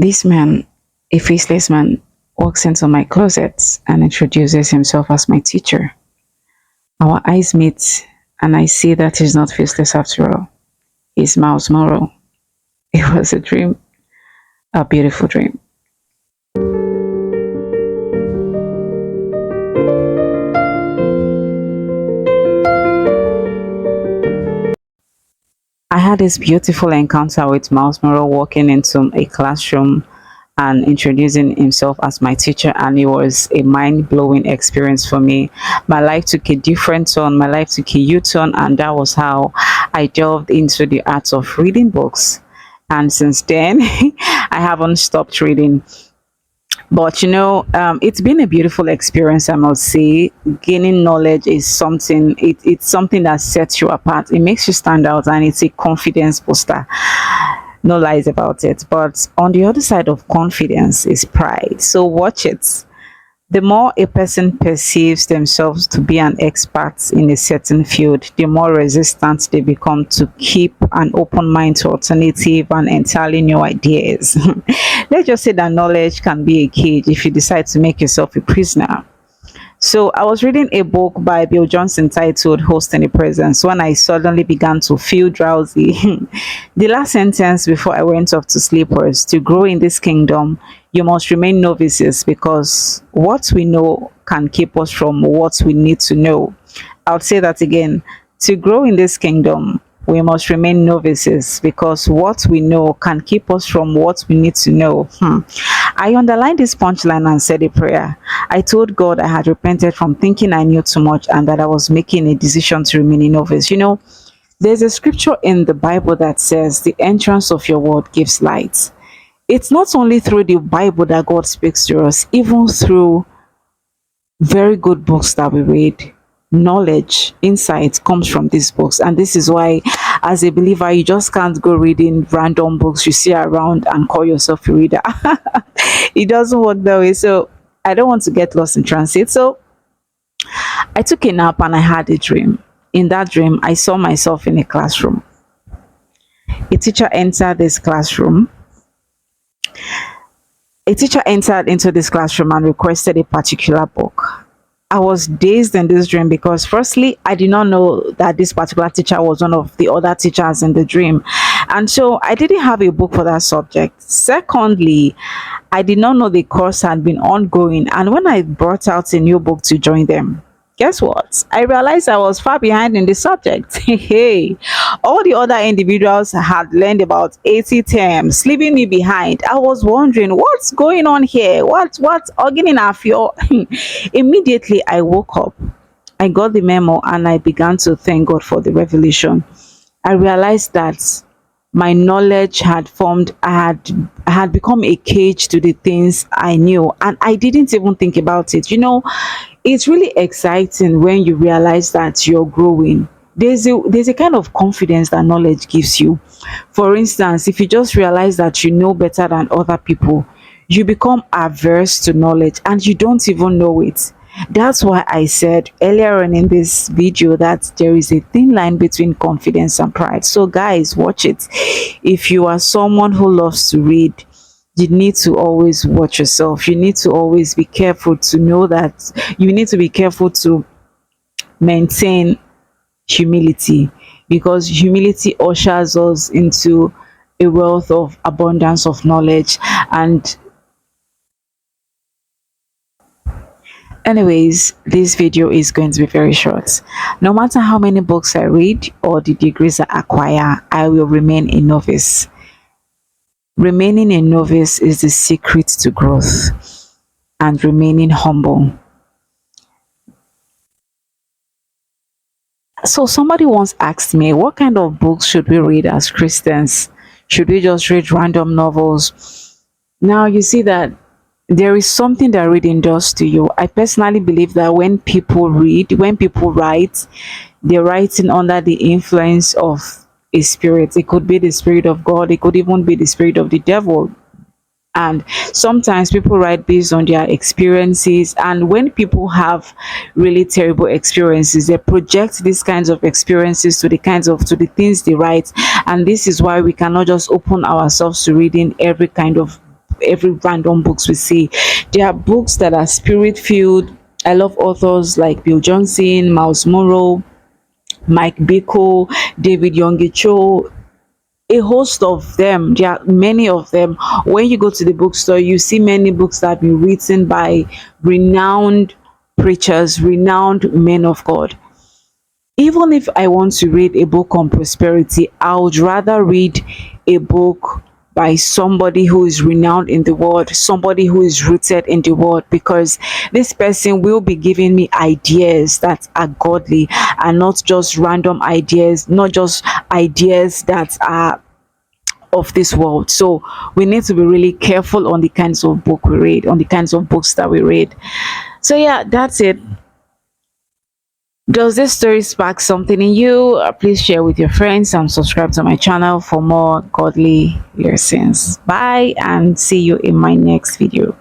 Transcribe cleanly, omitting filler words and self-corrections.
This man, a faceless man, walks into my closet and introduces himself as my teacher. Our eyes meet, and I see that he's not faceless after all. He's Myles Munroe. It was a dream, a beautiful dream. I had this beautiful encounter with Myles Munroe walking into a classroom and introducing himself as my teacher, and it was a mind-blowing experience for me. My life took a different turn, my life took a u-turn, and that was how I delved into the art of reading books. And since then I haven't stopped reading. But it's been a beautiful experience, I must say. Gaining knowledge is something, it's something that sets you apart. It makes you stand out, and it's a confidence booster. No lies about it. But on the other side of confidence is pride. So watch it. The more a person perceives themselves to be an expert in a certain field, the more resistant they become to keep an open mind to alternative and entirely new ideas. Let's just say that knowledge can be a cage if you decide to make yourself a prisoner. So I was reading a book by Bill Johnson titled Host in the Presence when I suddenly began to feel drowsy. The last sentence before I went off to sleep was, "To grow in this kingdom, you must remain novices, because what we know can keep us from what we need to know." I'll say that again. To grow in this kingdom, we must remain novices, because what we know can keep us from what we need to know. I underlined this punchline and said a prayer. I told God I had repented from thinking I knew too much and that I was making a decision to remain a novice. There's a scripture in the Bible that says the entrance of your word gives light. It's not only through the Bible that God speaks to us, even through very good books that we read. Knowledge, insight comes from these books, and this is why, as a believer, you just can't go reading random books you see around and call yourself a reader. It doesn't work that way. So I don't want to get lost in transit. So I took a nap and I had a dream. In that dream, I saw myself in a classroom. A teacher entered this classroom. A teacher entered into this classroom and requested a particular book. I was dazed in this dream because, firstly, I did not know that this particular teacher was one of the other teachers in the dream. And so I didn't have a book for that subject. Secondly, I did not know the course had been ongoing. And when I brought out a new book to join them, guess what? I realized I was far behind in the subject. Hey, all the other individuals had learned about 80 terms, leaving me behind. I was wondering what's going on here. What's organing afio? Immediately I woke up. I got the memo and I began to thank God for the revelation. I realized that my knowledge had formed, I had become a cage to the things I knew, and I didn't even think about it. It's really exciting when you realize that you're growing. There's a kind of confidence that knowledge gives you. For instance, if you just realize that you know better than other people, you become averse to knowledge and you don't even know it. That's why I said earlier on in this video that there is a thin line between confidence and pride. So guys, watch it. If you are someone who loves to read, you need to always watch yourself. You need to always be careful to know that you need to be careful to maintain humility, because humility ushers us into a wealth of abundance of knowledge. And anyways, this video is going to be very short. No matter how many books I read or the degrees I acquire, I will remain a novice. Remaining a novice is the secret to growth, and remaining humble. So somebody once asked me, what kind of books should we read as Christians? Should we just read random novels? Now you see that there is something that reading does to you. I personally believe that when people write, they're writing under the influence of a spirit. It could be the spirit of God, it could even be the spirit of the devil. And sometimes people write based on their experiences, and when people have really terrible experiences, they project these kinds of experiences to the things they write. And this is why we cannot just open ourselves to reading every kind of every random books we see. There are books that are spirit filled. I love authors like Bill Johnson, Myles Munroe, Mike Bickle, David Cho, a host of them. There are many of them. When you go to the bookstore, you see many books that have been written by renowned preachers, renowned men of God. Even if I want to read a book on prosperity, I would rather read a book by somebody who is renowned in the world, somebody who is rooted in the world, because this person will be giving me ideas that are godly and not just random ideas, not just ideas that are of this world. So we need to be really careful on the kinds of book we read, on the kinds of books that we read. So yeah, that's it. Does this story spark something in you? Please share with your friends and subscribe to my channel for more godly lessons. Bye and see you in my next video.